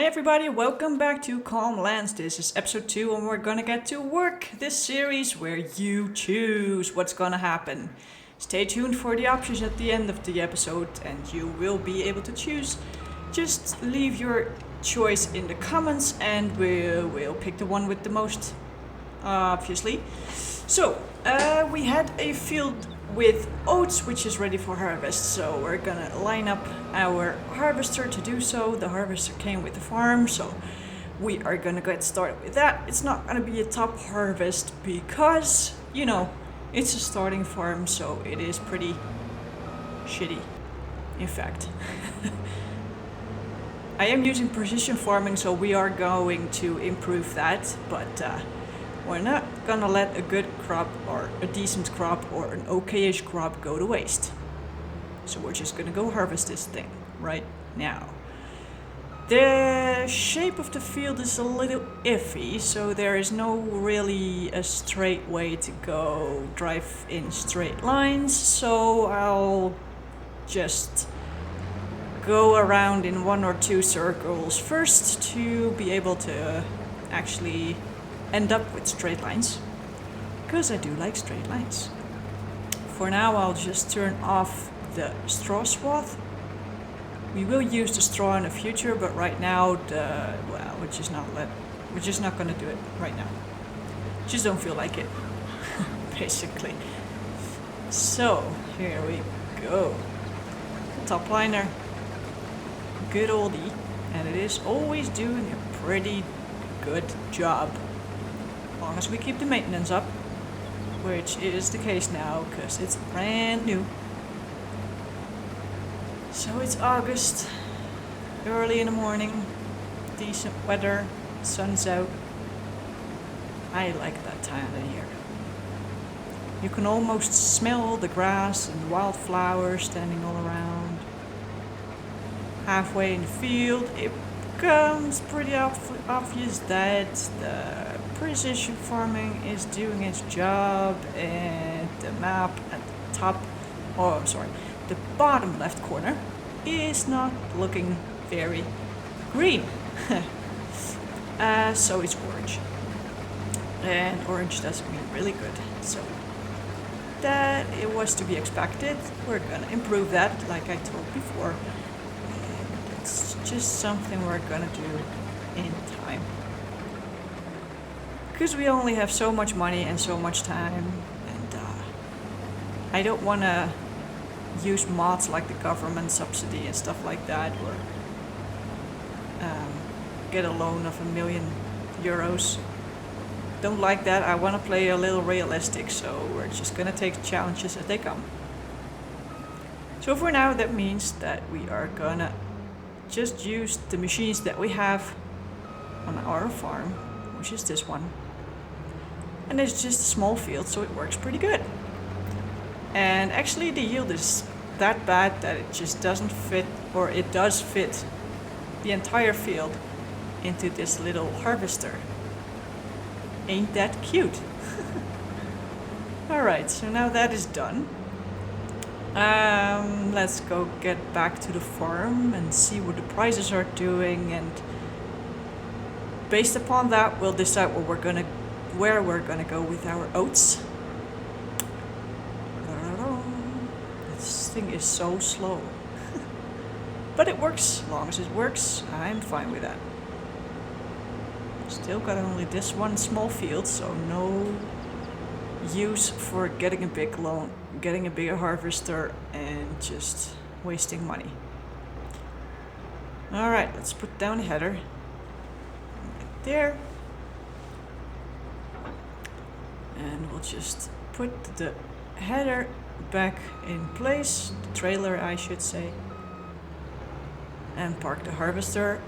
Hi everybody, welcome back to Calm Lands. This is episode 2 and we're gonna get to work. This series where you choose what's gonna happen. Stay tuned for the options at the end of the episode and you will be able to choose. Just leave your choice in the comments and we'll pick the one with the most, obviously. So, we had a field with oats which is ready for harvest, so we're gonna line up our harvester to do so. The harvester came with the farm, so we are gonna get started with that. It's not gonna be a top harvest because, it's a starting farm, so it is pretty shitty, in fact. I am using precision farming, so we are going to improve that, but we're not gonna let a good crop or a decent crop or an okayish crop go to waste. So we're just gonna go harvest this thing right now. The shape of the field is a little iffy, so there is no really a straight way to go drive in straight lines, so I'll just go around in 1 or 2 circles first to be able to actually end up with straight lines, because I do like straight lines. For now I'll just turn off the straw swath. We will use the straw in the future, but right now we're just not gonna do it right now. Just don't feel like it, basically. So here we go. Top liner, good oldie, and it is always doing a pretty good job. As long as we keep the maintenance up, which is the case now because it's brand new. So it's August, early in the morning, decent weather, sun's out. I like that time of the year. You can almost smell the grass and wildflowers standing all around. Halfway in the field, it becomes pretty obvious that the precision farming is doing its job, and the map at the the bottom left corner is not looking very green. So it's orange, and orange doesn't mean really good, so that it was to be expected. We're gonna improve that, like I told before, and it's just something we're gonna do in time. Because we only have so much money and so much time, and I don't want to use mods like the government subsidy and stuff like that, or get a loan of €1,000,000. Don't like that. I want to play a little realistic, so we're just gonna take the challenges as they come. So for now, that means that we are gonna just use the machines that we have on our farm, which is this one. And it's just a small field, so it works pretty good. And actually the yield is that bad that it just doesn't fit, or it does fit the entire field into this little harvester. Ain't that cute? Alright, so now that is done. Let's go get back to the farm and see what the prices are doing, and based upon that we'll decide where we're gonna go with our oats. This thing is so slow. But it works. As long as it works, I'm fine with that. Still got only this one small field, so no use for getting a big loan, getting a bigger harvester, and just wasting money. Alright, let's put down the header. Right there. And we'll just put the header back in place, the trailer I should say, and park the harvester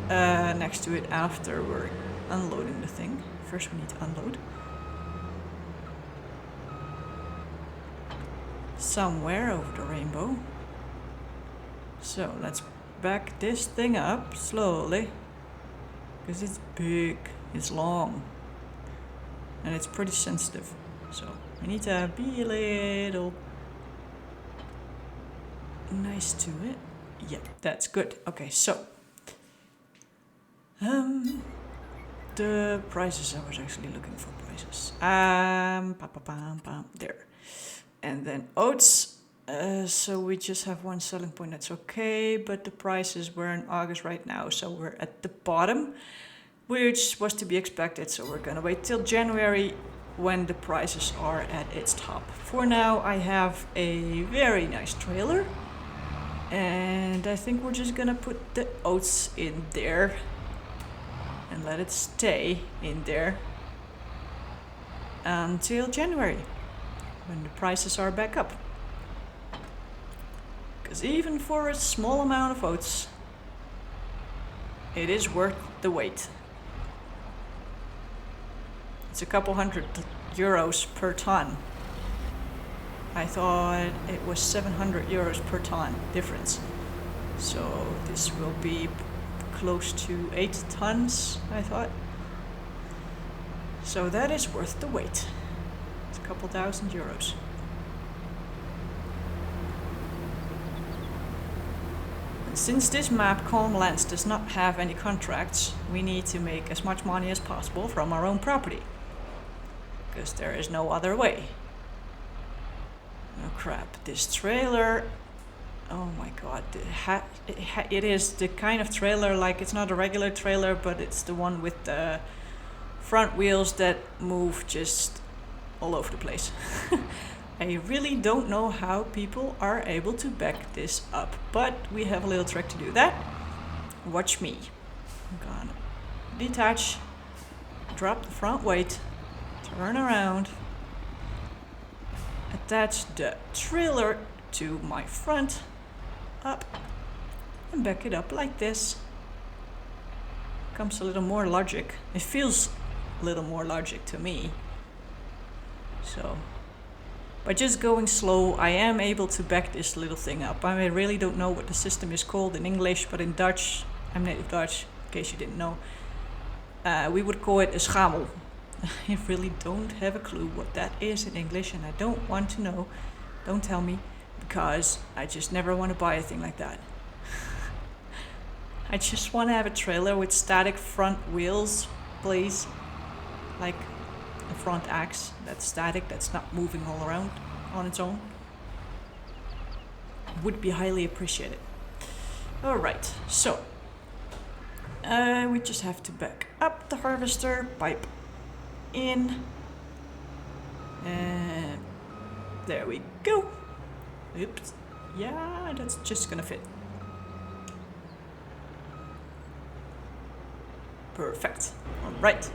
next to it after we're unloading the thing. First we need to unload. Somewhere over the rainbow. So let's back this thing up slowly, because it's big, it's long, and it's pretty sensitive, so we need to be a little nice to it. Yep, that's good. Okay, so The prices, I was actually looking for prices. There. And then oats. So we just have one selling point, that's okay, but the prices were in August right now, so we're at the bottom, which was to be expected, so we're gonna wait till January when the prices are at its top. For now, I have a very nice trailer, and I think we're just gonna put the oats in there and let it stay in there until January, when the prices are back up. Because even for a small amount of oats, it is worth the wait. It's a couple €100 per ton. I thought it was €700 per ton difference. So this will be close to 8 tons, I thought. So that is worth the wait. It's a couple €1,000. Since this map, Calm Lands, does not have any contracts, we need to make as much money as possible from our own property. Because there is no other way. Oh crap, this trailer, oh my god, it is the kind of trailer, like it's not a regular trailer, but it's the one with the front wheels that move just all over the place. I really don't know how people are able to back this up, but we have a little trick to do that. Watch me. I'm gonna detach, drop the front weight, turn around, attach the trailer to my front, up, and back it up like this. Comes a little more logic. It feels a little more logic to me. So, by just going slow, I am able to back this little thing up. I really don't know what the system is called in English, but in Dutch, I'm native Dutch, in case you didn't know, we would call it a schamel. I really don't have a clue what that is in English, and I don't want to know. Don't tell me, because I just never want to buy a thing like that. I just want to have a trailer with static front wheels, please. Like a front axe that's static, that's not moving all around on its own. Would be highly appreciated. Alright, so we just have to back up the harvester, pipe in, and there we go. Oops, yeah, that's just gonna fit. Perfect. Alright.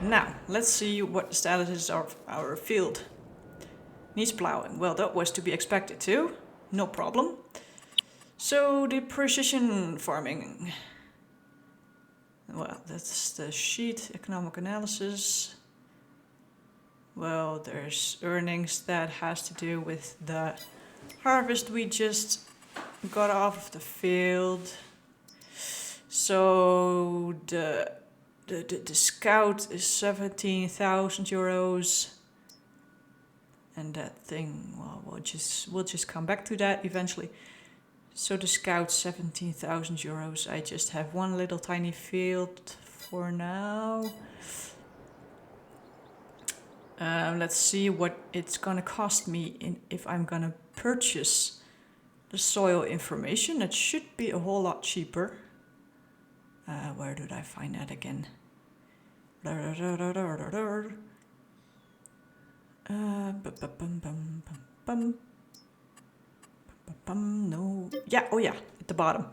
Now, let's see what the status is of our field. Needs plowing. Well, that was to be expected too. No problem. So, the precision farming. Well, that's the sheet, economic analysis. Well, there's earnings that has to do with the harvest we just got off of the field. So, the scout is €17,000, and that thing, well, we'll just come back to that eventually. So the scout, €17,000. I just have one little tiny field for now. Let's see what it's gonna cost me if I'm gonna purchase the soil information. That should be a whole lot cheaper. Where did I find that again? No. Yeah, oh yeah, at the bottom.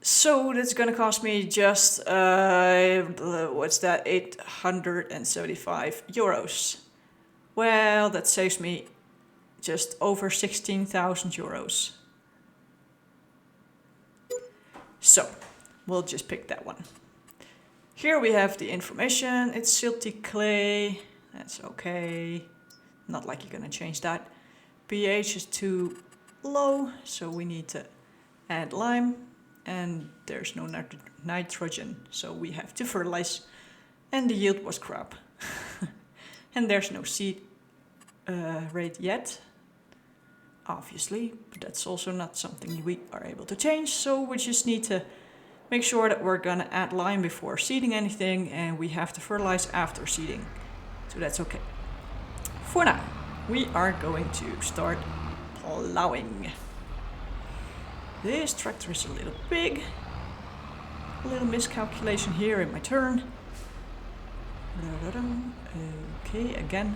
So that's gonna cost me just, what's that, €875. Well, that saves me just over €16,000. So, we'll just pick that one. Here we have the information. It's silty clay. That's okay. Not like you're gonna change that. pH is too low, so we need to add lime. And there's no nitrogen, so we have to fertilize. And the yield was crap. And there's no seed rate yet, obviously, but that's also not something we are able to change, so we just need to make sure that we're gonna add lime before seeding anything, and we have to fertilize after seeding. So that's okay. For now, we are going to start plowing. This tractor is a little big. A little miscalculation here in my turn. Okay, again.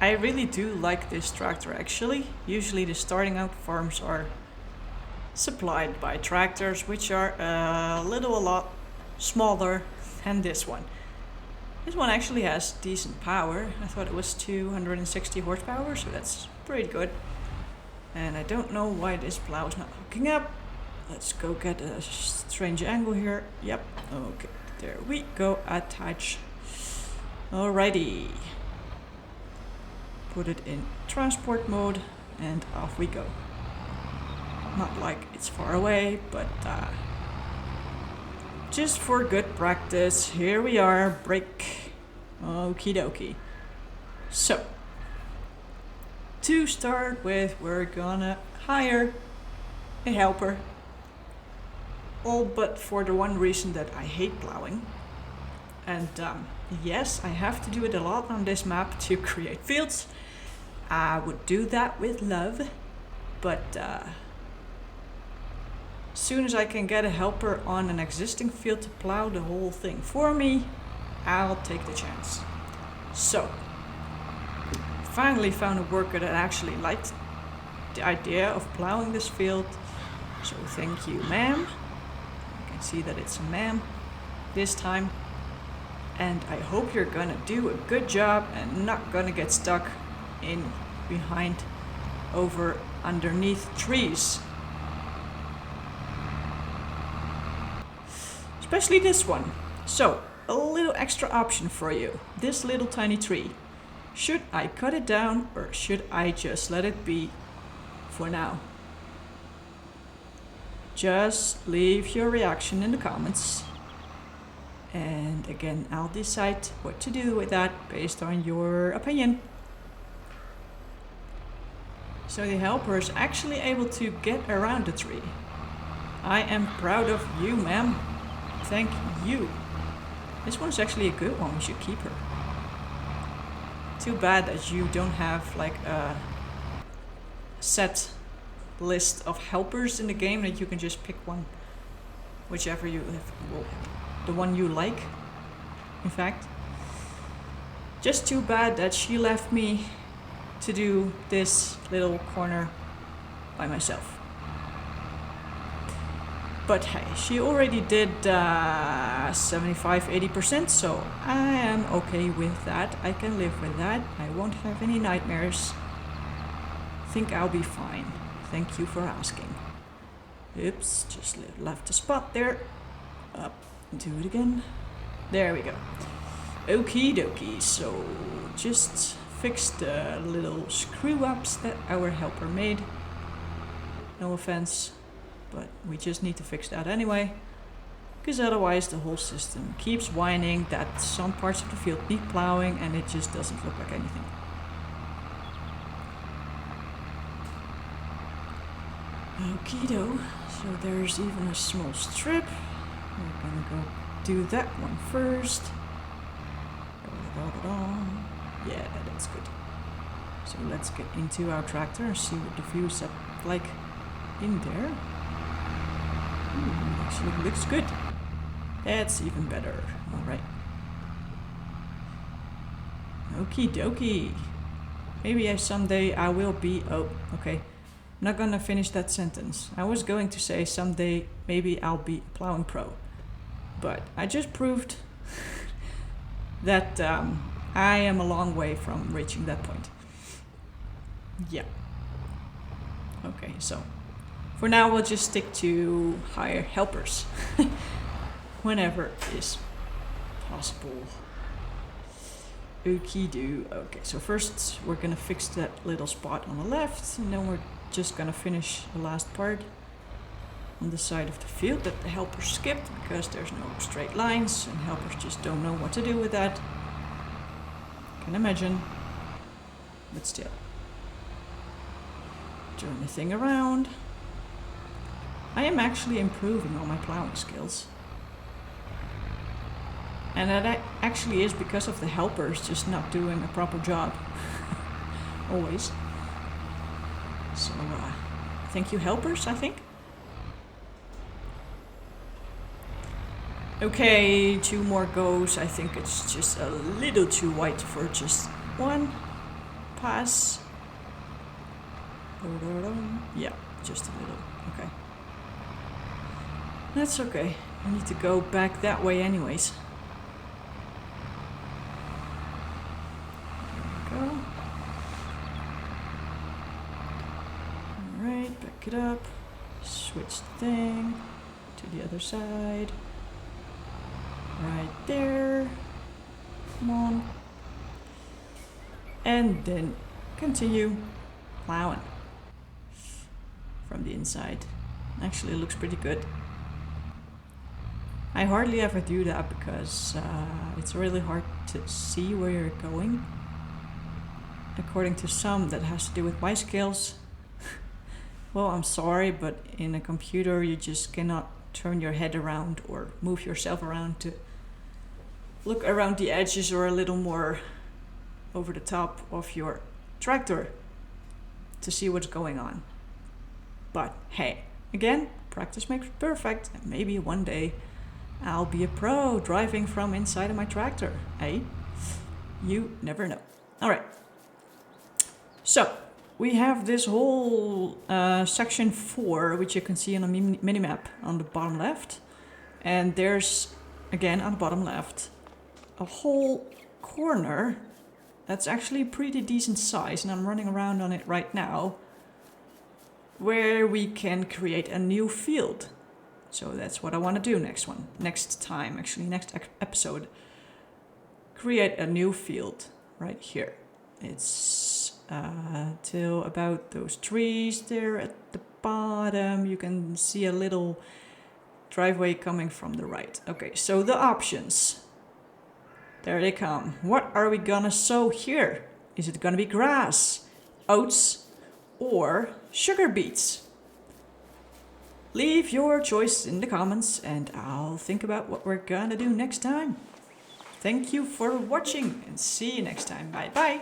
I really do like this tractor actually. Usually the starting out farms are supplied by tractors which are a lot smaller than this one. This one actually has decent power. I thought it was 260 horsepower, so that's pretty good. And I don't know why this plow is not hooking up. Let's go get a strange angle here. Yep, okay, there we go, attach. Alrighty. Put it in transport mode and off we go. Not like it's far away, but just for good practice, here we are, brake. Okie dokie. So, to start with, we're gonna hire a helper. All but for the one reason that I hate plowing. And yes, I have to do it a lot on this map to create fields. I would do that with love, but as soon as I can get a helper on an existing field to plow the whole thing for me, I'll take the chance. So, finally found a worker that actually liked the idea of plowing this field. So thank you, ma'am. You can see that it's a ma'am this time. And I hope you're gonna do a good job and not gonna get stuck in behind over underneath trees. Especially this one. So, a little extra option for you. This little tiny tree. Should I cut it down or should I just let it be for now? Just leave your reaction in the comments. And again, I'll decide what to do with that based on your opinion. So the helper is actually able to get around the tree. I am proud of you, ma'am. Thank you. This one's actually a good one, we should keep her. Too bad that you don't have like a set list of helpers in the game that you can just pick one, whichever you have, well, the one you like, in fact. Just too bad that she left me to do this little corner by myself. But hey, she already did 75-80%, so I am okay with that. I can live with that. I won't have any nightmares. Think I'll be fine. Thank you for asking. Oops, just left a spot there. Up, do it again. There we go. Okie dokie, so just fix the little screw ups that our helper made. No offense, but we just need to fix that anyway, because otherwise the whole system keeps whining that some parts of the field need plowing and it just doesn't look like anything. Okido, so there's even a small strip. We're gonna go do that one first. Yeah, that's good. So let's get into our tractor and see what the view's up like in there. Ooh, actually looks good. That's even better. Alright. Okie dokie. Maybe someday I will be... Oh, okay. I'm not gonna finish that sentence. I was going to say someday maybe I'll be a plowing pro. But I just proved that I am a long way from reaching that point. Yeah. Okay, so for now we'll just stick to hire helpers whenever is possible. Okie do. Okay, so first we're gonna fix that little spot on the left, and then we're just gonna finish the last part on the side of the field that the helper skipped, because there's no straight lines and helpers just don't know what to do with that. Can imagine, but still. Turn the thing around. I am actually improving on my plowing skills. And that actually is because of the helpers just not doing a proper job. Always. So, thank you helpers, I think. Okay, 2 more goes. I think it's just a little too wide for just one pass. Yeah, just a little. Okay. That's okay. I need to go back that way anyways. There we go. Alright, back it up. Switch the thing to the other side. Right there. Come on. And then continue plowing from the inside. Actually, it looks pretty good. I hardly ever do that because it's really hard to see where you're going. According to some, that has to do with my skills. Well, I'm sorry, but in a computer you just cannot turn your head around or move yourself around to look around the edges or a little more over the top of your tractor to see what's going on. But hey, again, practice makes perfect, and maybe one day I'll be a pro driving from inside of my tractor, eh? You never know. Alright, so we have this whole section 4, which you can see on a mini-map on the bottom left. And there's, again on the bottom left, a whole corner that's actually pretty decent size, and I'm running around on it right now, where we can create a new field. So that's what I want to do next episode. Create a new field right here. It's till about those trees there at the bottom. You can see a little driveway coming from the right. Okay, so the options. There they come. What are we gonna sow here? Is it gonna be grass, oats, or sugar beets? Leave your choice in the comments and I'll think about what we're gonna do next time. Thank you for watching and see you next time. Bye bye.